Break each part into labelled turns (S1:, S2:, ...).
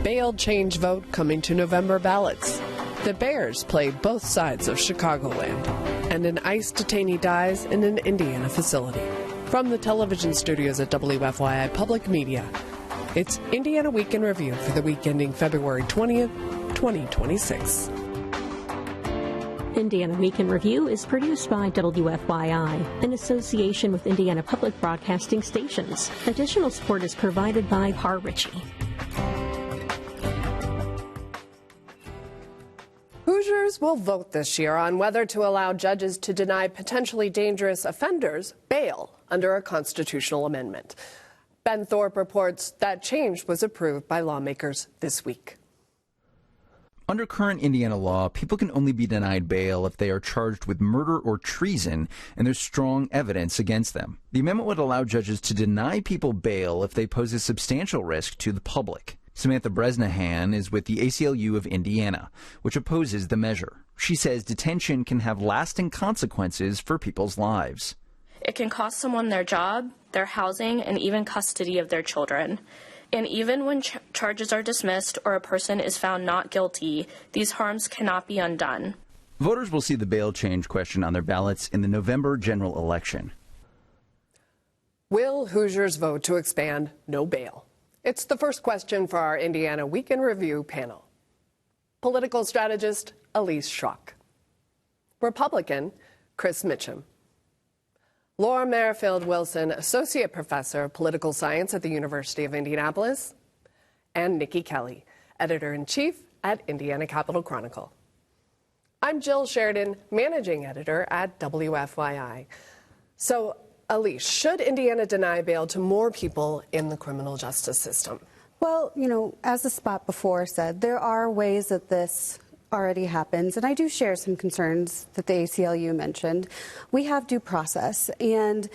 S1: bail change vote coming to November ballots. The Bears play both sides of Chicagoland. And an ICE detainee dies in an Indiana facility. From the television studios at WFYI Public Media, it's Indiana Week in Review for the week ending February 20th, 2026.
S2: Indiana Week in Review is produced by WFYI in association with Indiana Public Broadcasting Stations. Additional support is provided by Par Ritchie.
S1: Hoosiers will vote this year on whether to allow judges to deny potentially dangerous offenders bail under a constitutional amendment. Ben Thorpe reports that change was approved by lawmakers this week.
S3: Under current Indiana law, people can only be denied bail if they are charged with murder or treason and there's strong evidence against them. The amendment would allow judges to deny people bail if they pose a substantial risk to the public. Samantha Bresnahan is with the ACLU of Indiana, which opposes the measure. She says detention can have lasting consequences for people's lives.
S4: It can cost someone their job, their housing, and even custody of their children. And even when charges are dismissed or a person is found not guilty, these harms cannot be undone.
S3: Voters will see the bail change question on their ballots in the November general election.
S1: Will Hoosiers vote to expand no bail? It's the first question for our Indiana Week in Review panel. Political strategist Elise Shrock. Republican Chris Mitchem. Laura Merrifield Wilson, Associate Professor of Political Science at the University of Indianapolis, and Niki Kelly, Editor-in-Chief at Indiana Capital Chronicle. I'm Jill Sheridan, Managing Editor at WFYI. So, Elise, should Indiana deny bail to more people in the criminal justice system?
S5: Well, as the spot before said, there are ways that this already happens, and I do share some concerns that the ACLU mentioned. We have due process, and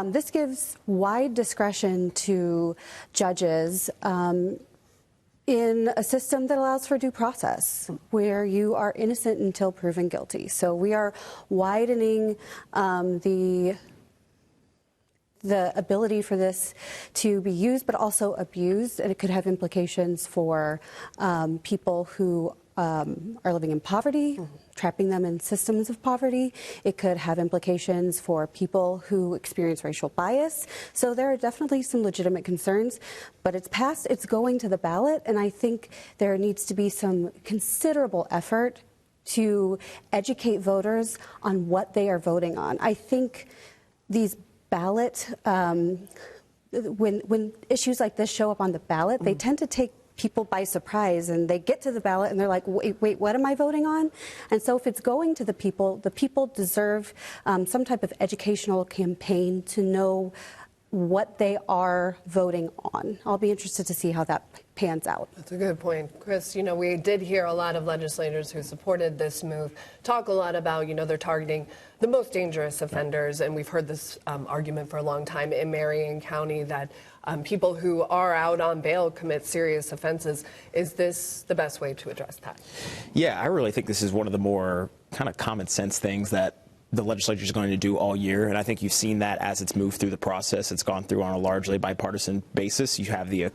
S5: this gives wide discretion to judges in a system that allows for due process, where you are innocent until proven guilty. So we are widening the ability for this to be used, but also abused, and it could have implications for people who are living in poverty, trapping them in systems of poverty. It could have implications for people who experience racial bias. So there are definitely some legitimate concerns, but it's passed, it's going to the ballot, and I think there needs to be some considerable effort to educate voters on what they are voting on. I think these ballot, when issues like this show up on the ballot, they tend to take people by surprise, and they get to the ballot and they're like, wait, what am I voting on? And so if it's going to the people deserve some type of educational campaign to know what they are voting on. I'll be interested to see how that pans out.
S1: That's a good point. Chris, we did hear a lot of legislators who supported this move talk a lot about, they're targeting the most dangerous offenders, and we've heard this argument for a long time in Marion County that people who are out on bail commit serious offenses. Is this the best way to address that?
S6: Yeah, I really think this is one of the more kind of common sense things that the legislature is going to do all year, and I think you've seen that as it's moved through the process. It's gone through on a largely bipartisan basis. You have a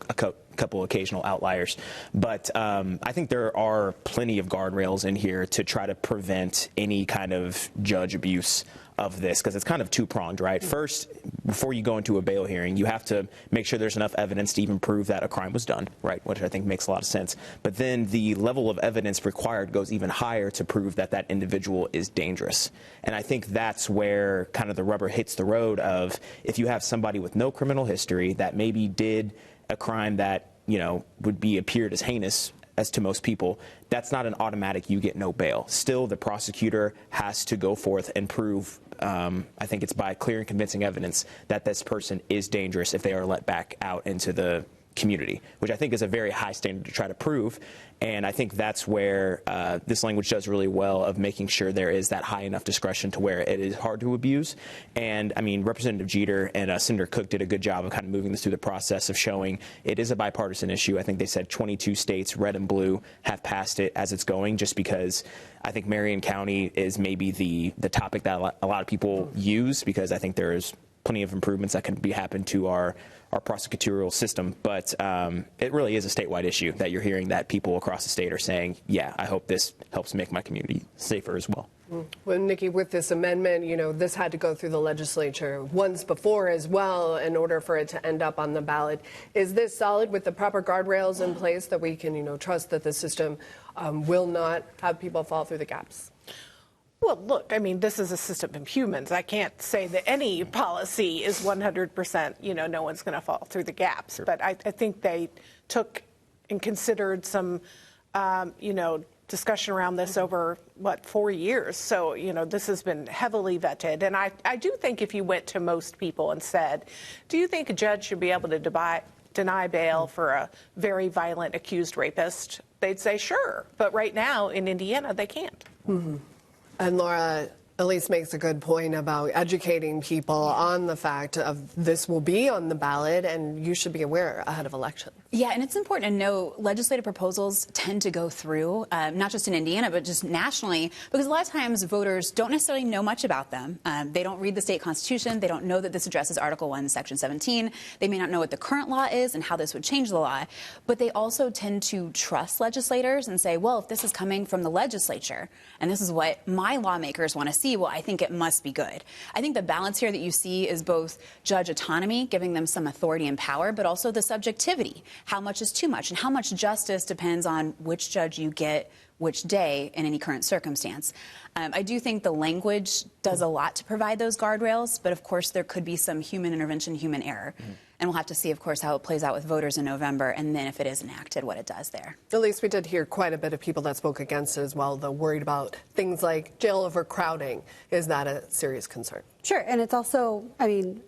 S6: couple occasional outliers, but I think there are plenty of guardrails in here to try to prevent any kind of judge abuse of this, because it's kind of two-pronged, right? First, before you go into a bail hearing, you have to make sure there's enough evidence to even prove that a crime was done, right? Which I think makes a lot of sense. But then the level of evidence required goes even higher to prove that that individual is dangerous. And I think that's where kind of the rubber hits the road of, if you have somebody with no criminal history that maybe did a crime that, would be appeared as heinous as to most people, that's not an automatic you get no bail. Still, the prosecutor has to go forth and prove, I think it's by clear and convincing evidence, that this person is dangerous if they are let back out into the community, which I think is a very high standard to try to prove. And I think that's where this language does really well of making sure there is that high enough discretion to where it is hard to abuse. And I mean, Representative Jeter and Senator Cook did a good job of kind of moving this through the process of showing it is a bipartisan issue. I think they said 22 states, red and blue, have passed it as it's going, just because I think Marion County is maybe the topic that a lot of people use, because I think there is plenty of improvements that can be happen to our prosecutorial system. But it really is a statewide issue that you're hearing that people across the state are saying, yeah, I hope this helps make my community safer as well.
S1: Well, Niki, with this amendment, this had to go through the legislature once before as well in order for it to end up on the ballot. Is this solid with the proper guardrails in place that we can, trust that the system will not have people fall through the gaps?
S7: Well, look, I mean, this is a system of humans. I can't say that any policy is 100%, no one's going to fall through the gaps. Sure. But I think they took and considered some, discussion around this over, 4 years. So, this has been heavily vetted. And I do think if you went to most people and said, do you think a judge should be able to deny bail for a very violent accused rapist, they'd say sure. But right now in Indiana, they can't.
S1: Mm-hmm. And Laura, Elise makes a good point about educating people on the fact of this will be on the ballot and you should be aware ahead of elections.
S8: Yeah, and it's important to know legislative proposals tend to go through, not just in Indiana, but just nationally, because a lot of times voters don't necessarily know much about them. They don't read the state constitution. They don't know that this addresses Article 1, Section 17. They may not know what the current law is and how this would change the law. But they also tend to trust legislators and say, well, if this is coming from the legislature and this is what my lawmakers want to see, well, I think it must be good. I think the balance here that you see is both judge autonomy, giving them some authority and power, but also the subjectivity. How much is too much, and how much justice depends on which judge you get which day in any current circumstance. I do think the language does a lot to provide those guardrails, but of course there could be some human intervention, human error. And we'll have to see, of course, how it plays out with voters in November, and then if it is enacted, what it does there.
S1: At least we did hear quite a bit of people that spoke against it as well, though, worried about things like jail overcrowding. Is that a serious concern?
S5: Sure, and it's also,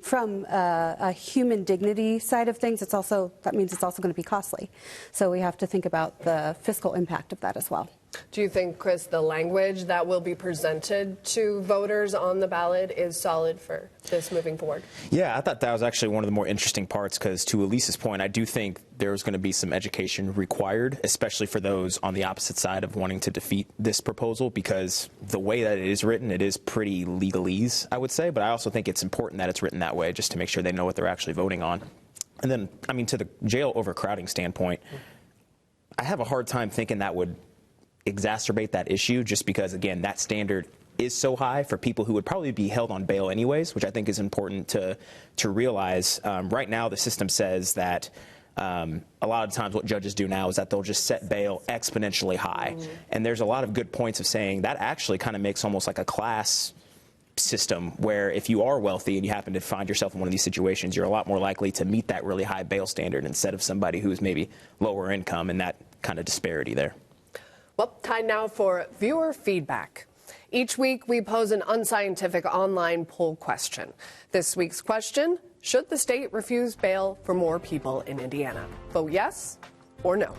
S5: from a human dignity side of things, that means it's also going to be costly. So we have to think about the fiscal impact of that as well.
S1: Do you think, Chris, the language that will be presented to voters on the ballot is solid for this moving forward?
S6: Yeah, I thought that was actually one of the more interesting parts because, to Elise's point, I do think there's going to be some education required, especially for those on the opposite side of wanting to defeat this proposal, because the way that it is written, it is pretty legalese, I would say. But I also think it's important that it's written that way just to make sure they know what they're actually voting on. And then, to the jail overcrowding standpoint, I have a hard time thinking that would exacerbate that issue just because, again, that standard is so high for people who would probably be held on bail anyways, which I think is important to realize. Right now, the system says that a lot of times what judges do now is that they'll just set bail exponentially high. And there's a lot of good points of saying that actually kind of makes almost like a class system where if you are wealthy and you happen to find yourself in one of these situations, you're a lot more likely to meet that really high bail standard instead of somebody who's maybe lower income, and that kind of disparity there.
S1: Well, time now for viewer feedback. Each week, we pose an unscientific online poll question. This week's question, should the state refuse bail for more people in Indiana? Vote yes or no.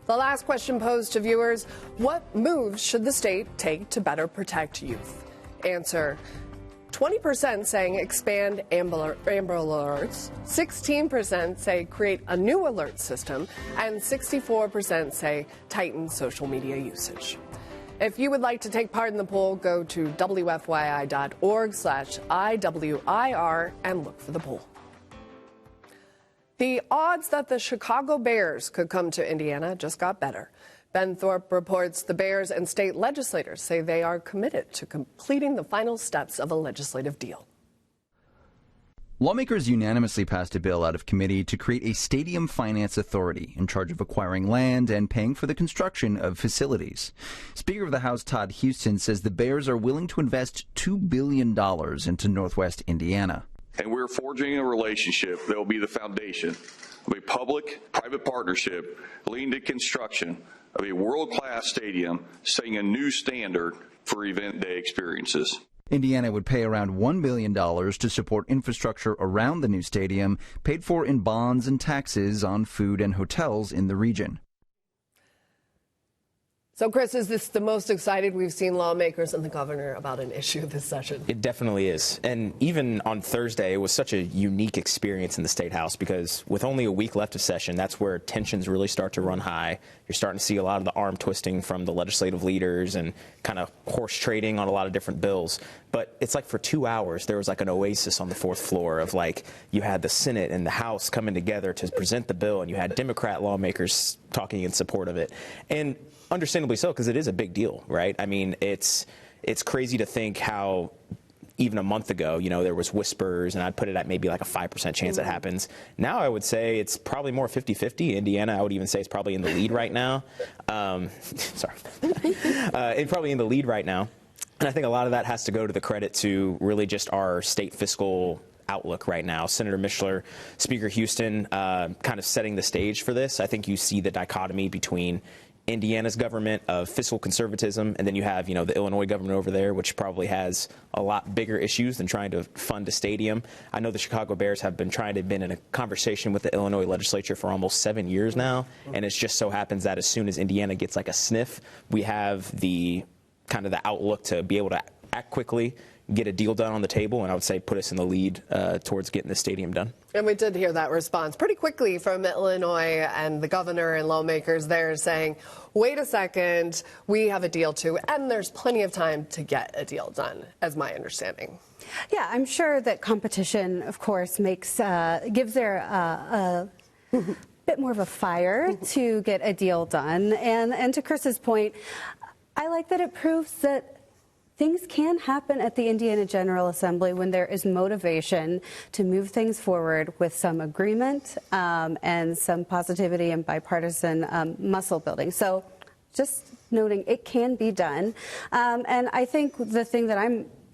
S1: The last question posed to viewers, what moves should the state take to better protect youth? Answer, 20% saying expand Amber Alerts, 16% say create a new alert system, and 64% say tighten social media usage. If you would like to take part in the poll, go to WFYI.org/IWIR and look for the poll. The odds that the Chicago Bears could come to Indiana just got better. Ben Thorpe reports the Bears and state legislators say they are committed to completing the final steps of a legislative deal.
S3: Lawmakers unanimously passed a bill out of committee to create a stadium finance authority in charge of acquiring land and paying for the construction of facilities. Speaker of the House Todd Houston says the Bears are willing to invest $2 billion into Northwest Indiana.
S9: And we're forging a relationship that will be the foundation of a public-private partnership leading to construction of a world-class stadium, setting a new standard for event day experiences.
S3: Indiana would pay around $1 billion to support infrastructure around the new stadium, paid for in bonds and taxes on food and hotels in the region.
S1: So, Chris, is this the most excited we've seen lawmakers and the governor about an issue this session?
S6: It definitely is. And even on Thursday, it was such a unique experience in the State House because with only a week left of session, that's where tensions really start to run high. You're starting to see a lot of the arm twisting from the legislative leaders and kind of horse trading on a lot of different bills. But it's like for 2 hours, there was like an oasis on the fourth floor of like you had the Senate and the House coming together to present the bill, and you had Democrat lawmakers talking in support of it. And understandably so, because it is a big deal, right? I mean, it's crazy to think how even a month ago, you know, there was whispers, and I'd put it at maybe like a 5% chance that happens. Now I would say it's probably more 50-50. Indiana, I would even say it's probably in the lead right now. It's probably in the lead right now. And I think a lot of that has to go to the credit to really just our state fiscal outlook right now. Senator Mishler, Speaker Houston, kind of setting the stage for this. I think you see the dichotomy between Indiana's government of fiscal conservatism, and then you have, you know, the Illinois government over there, which probably has a lot bigger issues than trying to fund a stadium. I know the Chicago Bears have been in a conversation with the Illinois legislature for almost 7 years now, and it just so happens that as soon as Indiana gets like a sniff, we have the kind of the outlook to be able to act quickly, get a deal done on the table, and I would say put us in the lead towards getting the stadium done.
S1: And we did hear that response pretty quickly from Illinois and the governor and lawmakers there saying, wait a second, we have a deal too, and there's plenty of time to get a deal done, as my understanding.
S5: Yeah, I'm sure that competition, of course, gives there a bit more of a fire to get a deal done. And to Chris's point, I like that it proves that things can happen at the Indiana General Assembly when there is motivation to move things forward with some agreement and some positivity and bipartisan muscle building. So just noting it can be done. And I think the thing that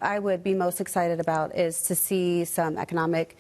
S5: I would be most excited about is to see some economic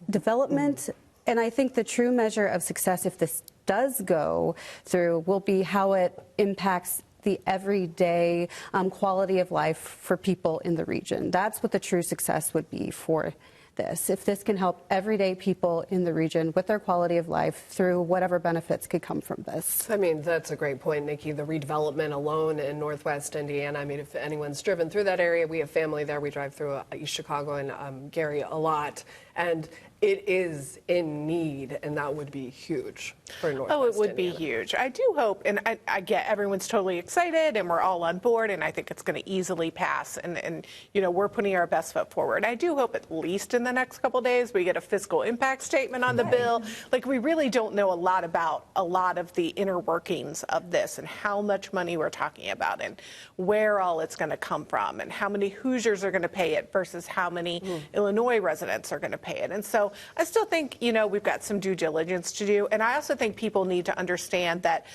S5: development. And I think the true measure of success, if this does go through, will be how it impacts the everyday quality of life for people in the region. That's what the true success would be for this. If this can help everyday people in the region with their quality of life through whatever benefits could come from this.
S1: I mean, that's a great point, Niki. The redevelopment alone in Northwest Indiana. I mean, if anyone's driven through that area, we have family there. We drive through East Chicago and Gary a lot. And it is in need, and that would be huge for Northwest
S7: Oh, it would
S1: Indiana.
S7: be huge. I do hope, and I get everyone's totally excited, and we're all on board, and I think it's going to easily pass. And you know, we're putting our best foot forward. I do hope at least in the next couple of days we get a fiscal impact statement on the bill. Like, we really don't know a lot about a lot of the inner workings of this and how much money we're talking about and where all it's going to come from and how many Hoosiers are going to pay it versus how many Illinois residents are going to pay it. And so I still think, you know, we've got some due diligence to do. And I also think people need to understand that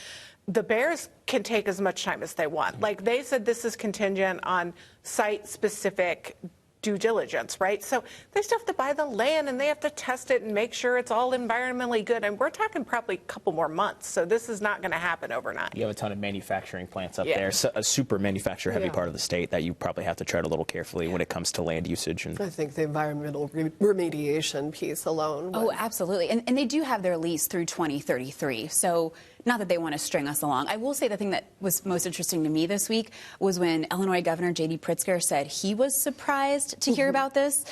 S7: the Bears can take as much time as they want. Like they said, this is contingent on site-specific due diligence, right? So they still have to buy the land and they have to test it and make sure it's all environmentally good. And we're talking probably a couple more months. So this is not going to happen overnight.
S6: You have a ton of manufacturing plants up there, so a super manufacturer-heavy part of the state that you probably have to tread a little carefully when it comes to land usage. And
S1: I think the environmental remediation piece alone.
S8: Oh, absolutely. And they do have their lease through 2033. So not that they want to string us along. I will say the thing that was most interesting to me this week was when Illinois Governor J.D. Pritzker said he was surprised to hear about this,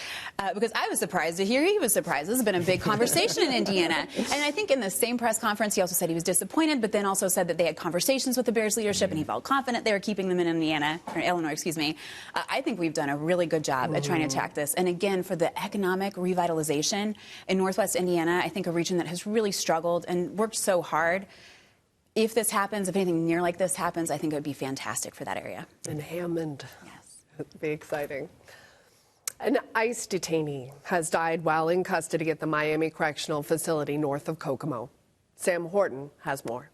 S8: because I was surprised to hear he was surprised. This has been a big conversation in Indiana. And I think in the same press conference, he also said he was disappointed, but then also said that they had conversations with the Bears leadership and he felt confident they were keeping them in Illinois, excuse me. I think we've done a really good job at trying to attack this. And again, for the economic revitalization in Northwest Indiana, I think a region that has really struggled and worked so hard. If this happens, if anything near like this happens, I think it would be fantastic for that area.
S1: In Hammond.
S8: Yes.
S1: It would be exciting. An ICE detainee has died while in custody at the Miami Correctional Facility north of Kokomo. Sam Horton has more.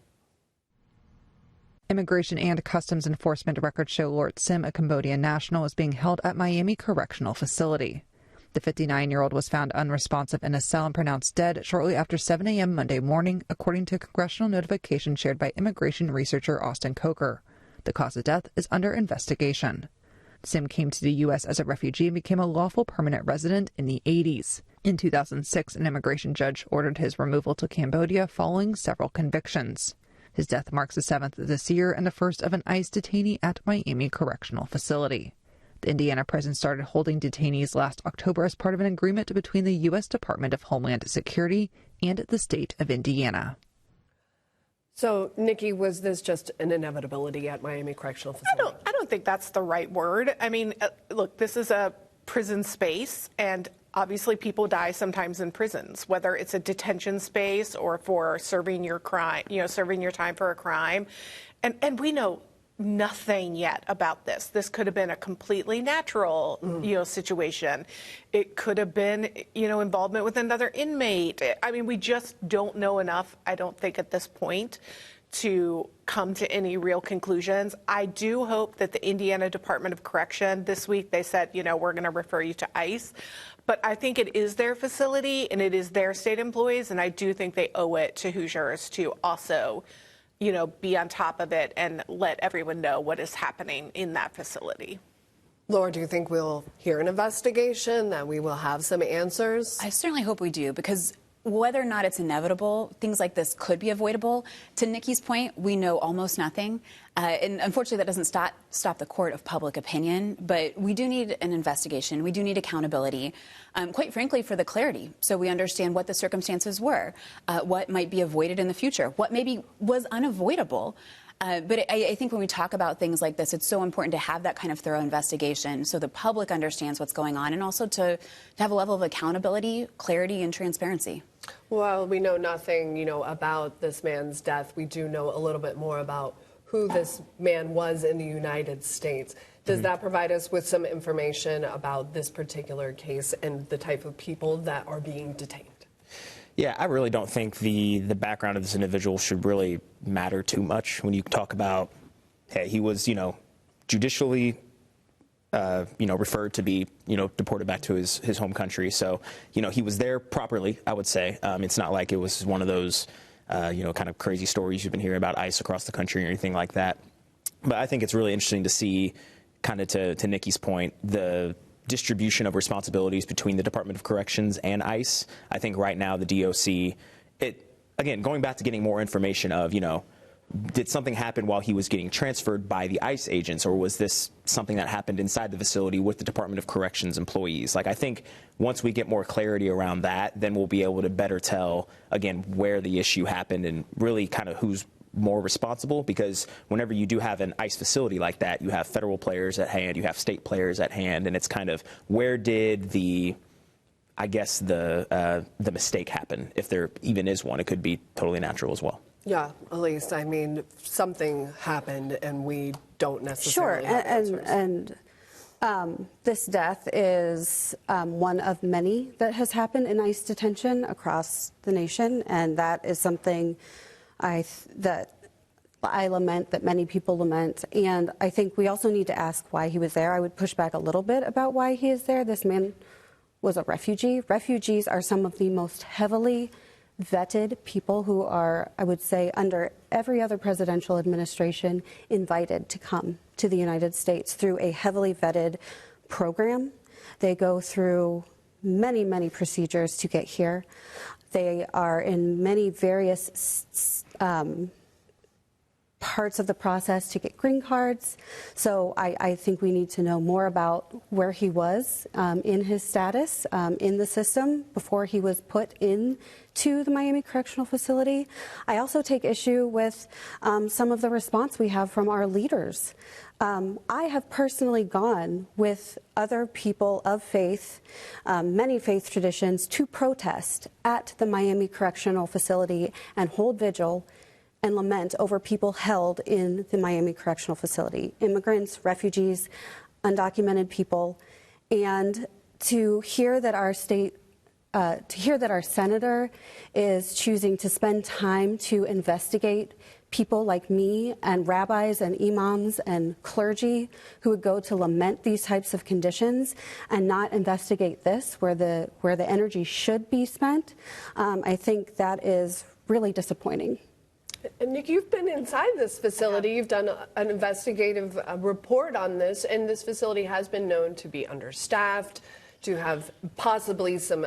S10: Immigration and Customs Enforcement records show Lorth Sim, a Cambodian national, is being held at Miami Correctional Facility. The 59-year-old was found unresponsive in a cell and pronounced dead shortly after 7 a.m. Monday morning, according to a congressional notification shared by immigration researcher Austin Coker. The cause of death is under investigation. Sim came to the U.S. as a refugee and became a lawful permanent resident in the 80s. In 2006, an immigration judge ordered his removal to Cambodia following several convictions. His death marks the 7th this year and the first of an ICE detainee at Miami Correctional Facility. The Indiana prison started holding detainees last October as part of an agreement between the U.S. Department of Homeland Security and the state of Indiana.
S1: So, Niki, was this just an inevitability at Miami Correctional Facility?
S7: I don't think that's the right word. I mean, look, this is a prison space, and obviously people die sometimes in prisons, whether it's a detention space or for serving your crime, serving your time for a crime. And we know nothing yet about this. This could have been a completely natural, situation. It could have been, involvement with another inmate. I mean, we just don't know enough, I don't think, at this point to come to any real conclusions. I do hope that the Indiana Department of Correction this week, they said, we're going to refer you to ICE. But I think it is their facility and it is their state employees, and I do think they owe it to Hoosiers to also be on top of it and let everyone know what is happening in that facility.
S1: Laura, do you think we'll hear an investigation, that we will have some answers?
S8: I certainly hope we do, because whether or not it's inevitable, things like this could be avoidable. To Niki's point, we know almost nothing. And unfortunately, that doesn't stop the court of public opinion. But we do need an investigation. We do need accountability, quite frankly, for the clarity. So we understand what the circumstances were, what might be avoided in the future, what maybe was unavoidable. But I think when we talk about things like this, it's so important to have that kind of thorough investigation so the public understands what's going on, and also to have a level of accountability, clarity, and transparency.
S1: Well, we know nothing, about this man's death. We do know a little bit more about who this man was in the United States. Does that provide us with some information about this particular case and the type of people that are being detained?
S6: Yeah, I really don't think the background of this individual should really matter too much when you talk about, hey, he was, judicially, referred to be, deported back to his home country. So, he was there properly, I would say. It's not like it was one of those, kind of crazy stories you've been hearing about ICE across the country or anything like that. But I think it's really interesting to see, kind of to Niki's point, the distribution of responsibilities between the Department of Corrections and ICE. I think right now the DOC, again, going back to getting more information of, did something happen while he was getting transferred by the ICE agents, or was this something that happened inside the facility with the Department of Corrections employees? Like, I think once we get more clarity around that, then we'll be able to better tell, again, where the issue happened and really kind of who's more responsible, because whenever you do have an ICE facility like that, you have federal players at hand, you have state players at hand, and it's kind of where did the mistake happen, if there even is one. It could be totally natural as well.
S1: Yeah, Elise, I mean, something happened and we don't necessarily have answers.
S5: And this death is one of many that has happened in ICE detention across the nation, and that is something that I lament, that many people lament. And I think we also need to ask why he was there. I would push back a little bit about why he is there. This man was a refugee. Refugees are some of the most heavily vetted people who are, I would say, under every other presidential administration, invited to come to the United States through a heavily vetted program. They go through many, many procedures to get here. They are in many various parts of the process to get green cards. So I think we need to know more about where he was in his status in the system before he was put into the Miami Correctional Facility. I also take issue with some of the response we have from our leaders. I have personally gone with other people of faith, many faith traditions, to protest at the Miami Correctional Facility and hold vigil and lament over people held in the Miami Correctional Facility, immigrants, refugees, undocumented people, and to hear that our senator is choosing to spend time to investigate people like me and rabbis and imams and clergy who would go to lament these types of conditions and not investigate this where the energy should be spent, I think that is really disappointing.
S1: And Niki, you've been inside this facility. You've done an investigative report on this, and this facility has been known to be understaffed, to have possibly some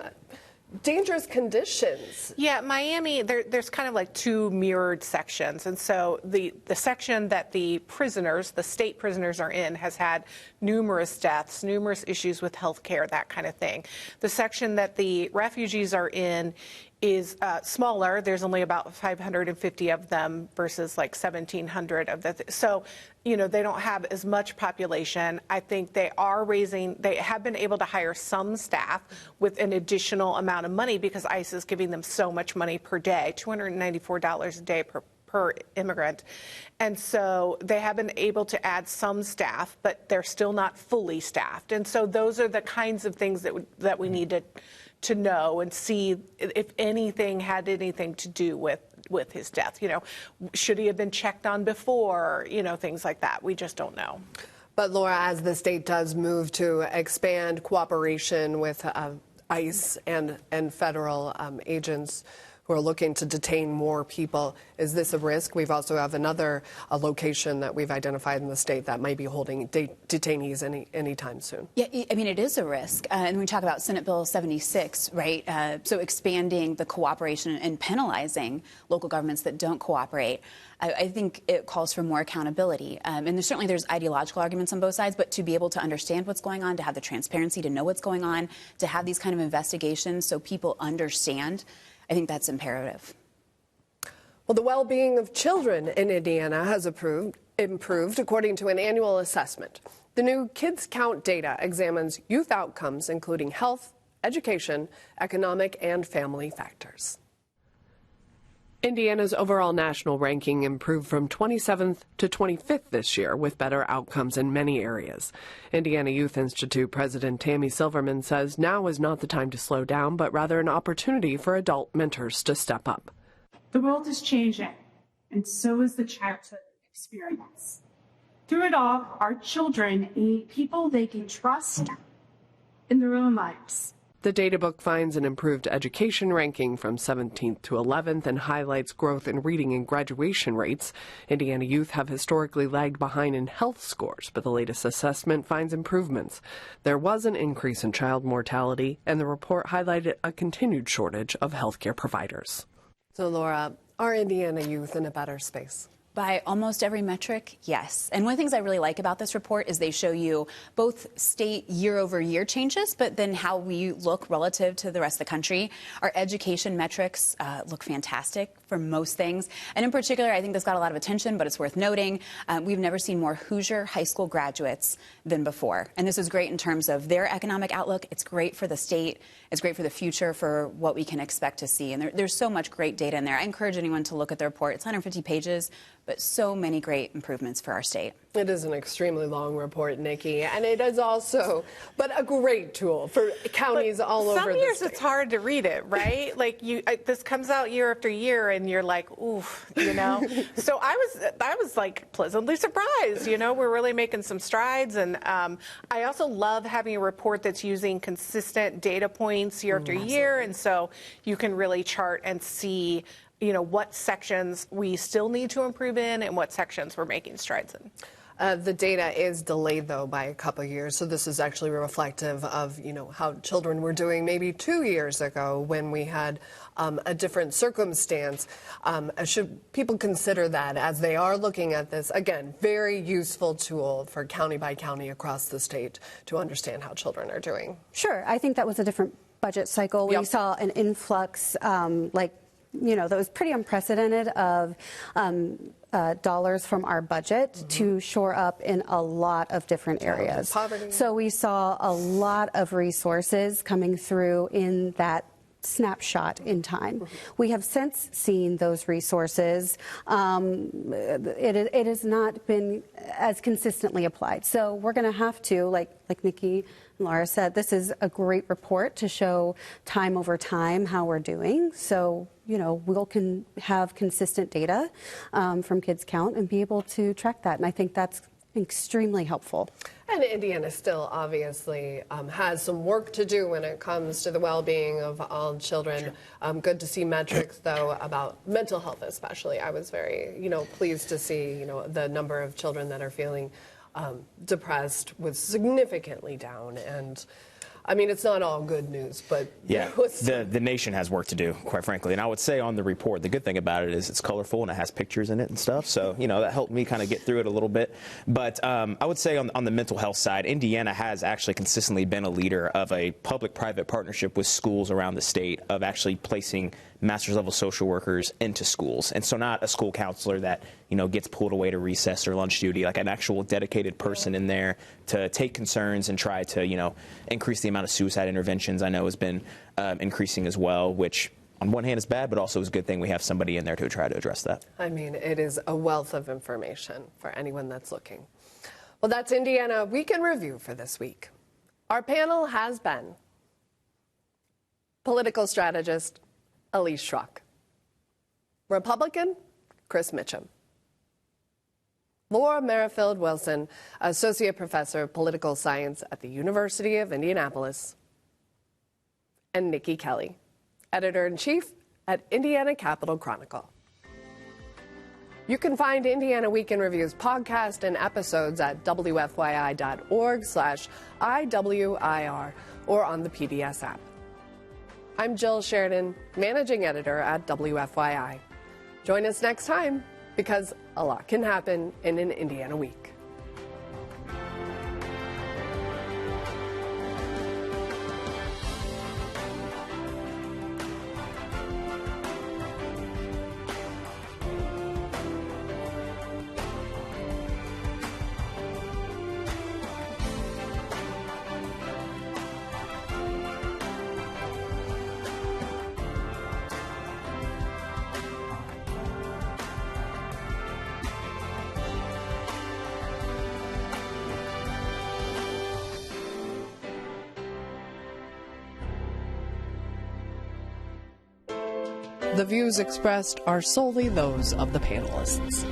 S1: dangerous conditions.
S7: Yeah, Miami, there's kind of like two mirrored sections. And so the section that the prisoners, the state prisoners are in, has had numerous deaths, numerous issues with health care, that kind of thing. The section that the refugees are in is smaller. There's only about 550 of them versus like 1,700 of the. So, you know, they don't have as much population. I think they have been able to hire some staff with an additional amount of money because ICE is giving them so much money per day, $294 a day per immigrant. And so they have been able to add some staff, but they're still not fully staffed. And so those are the kinds of things that we need to know and see if anything had anything to do with his death. You know, should he have been checked on before? You know, things like that. We just don't know.
S1: But Laura, as the state does move to expand cooperation with ICE and federal agents who are looking to detain more people, is this a risk? We've also have another location that we've identified in the state that might be holding detainees anytime soon.
S8: Yeah, I mean, it is a risk. And we talk about Senate Bill 76, right? So expanding the cooperation and penalizing local governments that don't cooperate. I think it calls for more accountability. And there's ideological arguments on both sides, but to be able to understand what's going on, to have the transparency, to know what's going on, to have these kind of investigations so people understand, I think that's imperative.
S1: Well, the well-being of children in Indiana has improved according to an annual assessment. The new Kids Count data examines youth outcomes, including health, education, economic, and family factors. Indiana's overall national ranking improved from 27th to 25th this year, with better outcomes in many areas. Indiana Youth Institute President Tammy Silverman says now is not the time to slow down, but rather an opportunity for adult mentors to step up.
S11: The world is changing, and so is the childhood experience. Through it all, our children need people they can trust in their own lives.
S1: The data book finds an improved education ranking from 17th to 11th and highlights growth in reading and graduation rates. Indiana youth have historically lagged behind in health scores, but the latest assessment finds improvements. There was an increase in child mortality, and the report highlighted a continued shortage of healthcare providers. So, Laura, are Indiana youth in a better space?
S8: By almost every metric, yes. And one of the things I really like about this report is they show you both state year-over-year changes, but then how we look relative to the rest of the country. Our education metrics look fantastic for most things. And in particular, I think this got a lot of attention, but it's worth noting, we've never seen more Hoosier high school graduates than before. And this is great in terms of their economic outlook. It's great for the state. It's great for the future, for what we can expect to see. And there's so much great data in there. I encourage anyone to look at the report. It's 150 pages, but so many great improvements for our state.
S1: It is an extremely long report, Niki, and it is also, but a great tool for counties all over the state.
S7: Some years it's hard to read it, right? Like this comes out year after year, and you're like, oof, you know. So I was like pleasantly surprised. You know, we're really making some strides, and I also love having a report that's using consistent data points year after year, and so you can really chart and see, you know, what sections we still need to improve in and what sections we're making strides in.
S1: The data is delayed, though, by a couple of years, so this is actually reflective of, you know, how children were doing maybe 2 years ago when we had a different circumstance. Should people consider that as they are looking at this? Again, very useful tool for county by county across the state to understand how children are doing.
S5: Sure. I think that was a different budget cycle. We saw an influx, you know, that was pretty unprecedented of dollars from our budget to shore up in a lot of different areas.
S1: Poverty.
S5: So we saw a lot of resources coming through in that snapshot in time. We have since seen those resources. It has not been as consistently applied. So we're going to have to, like Niki and Laura said, this is a great report to show time over time how we're doing. So, you know, we'll have consistent data from Kids Count and be able to track that. And I think that's extremely helpful.
S1: And Indiana still obviously has some work to do when it comes to the well-being of all children. Sure. Good to see metrics, though, about mental health especially. I was very, you know, pleased to see, you know, the number of children that are feeling depressed was significantly down. And I mean, it's not all good news, but
S6: yeah, the nation has work to do, quite frankly. And I would say on the report, the good thing about it is it's colorful and it has pictures in it and stuff. So, you know, that helped me kind of get through it a little bit. But I would say on the mental health side, Indiana has actually consistently been a leader of a public-private partnership with schools around the state of actually placing master's level social workers into schools. And so not a school counselor that, you know, gets pulled away to recess or lunch duty, like an actual dedicated person in there to take concerns and try to, you know, increase the amount of suicide interventions. I know has been increasing as well, which on one hand is bad, but also is a good thing we have somebody in there to try to address that.
S1: I mean, it is a wealth of information for anyone that's looking. Well, that's Indiana Week in Review for this week. Our panel has been political strategist Elise Shrock, Republican Chris Mitchem, Laura Merrifield Wilson, Associate Professor of Political Science at the University of Indianapolis, and Niki Kelly, Editor-in-Chief at Indiana Capital Chronicle. You can find Indiana Week in Review's podcast and episodes at wfyi.org/IWIR or on the PBS app. I'm Jill Sheridan, Managing Editor at WFYI. Join us next time, because a lot can happen in an Indiana week. The views expressed are solely those of the panelists.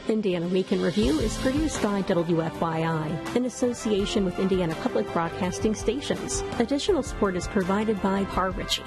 S2: Indiana Week in Review is produced by WFYI in association with Indiana Public Broadcasting Stations. Additional support is provided by Par Ritchie.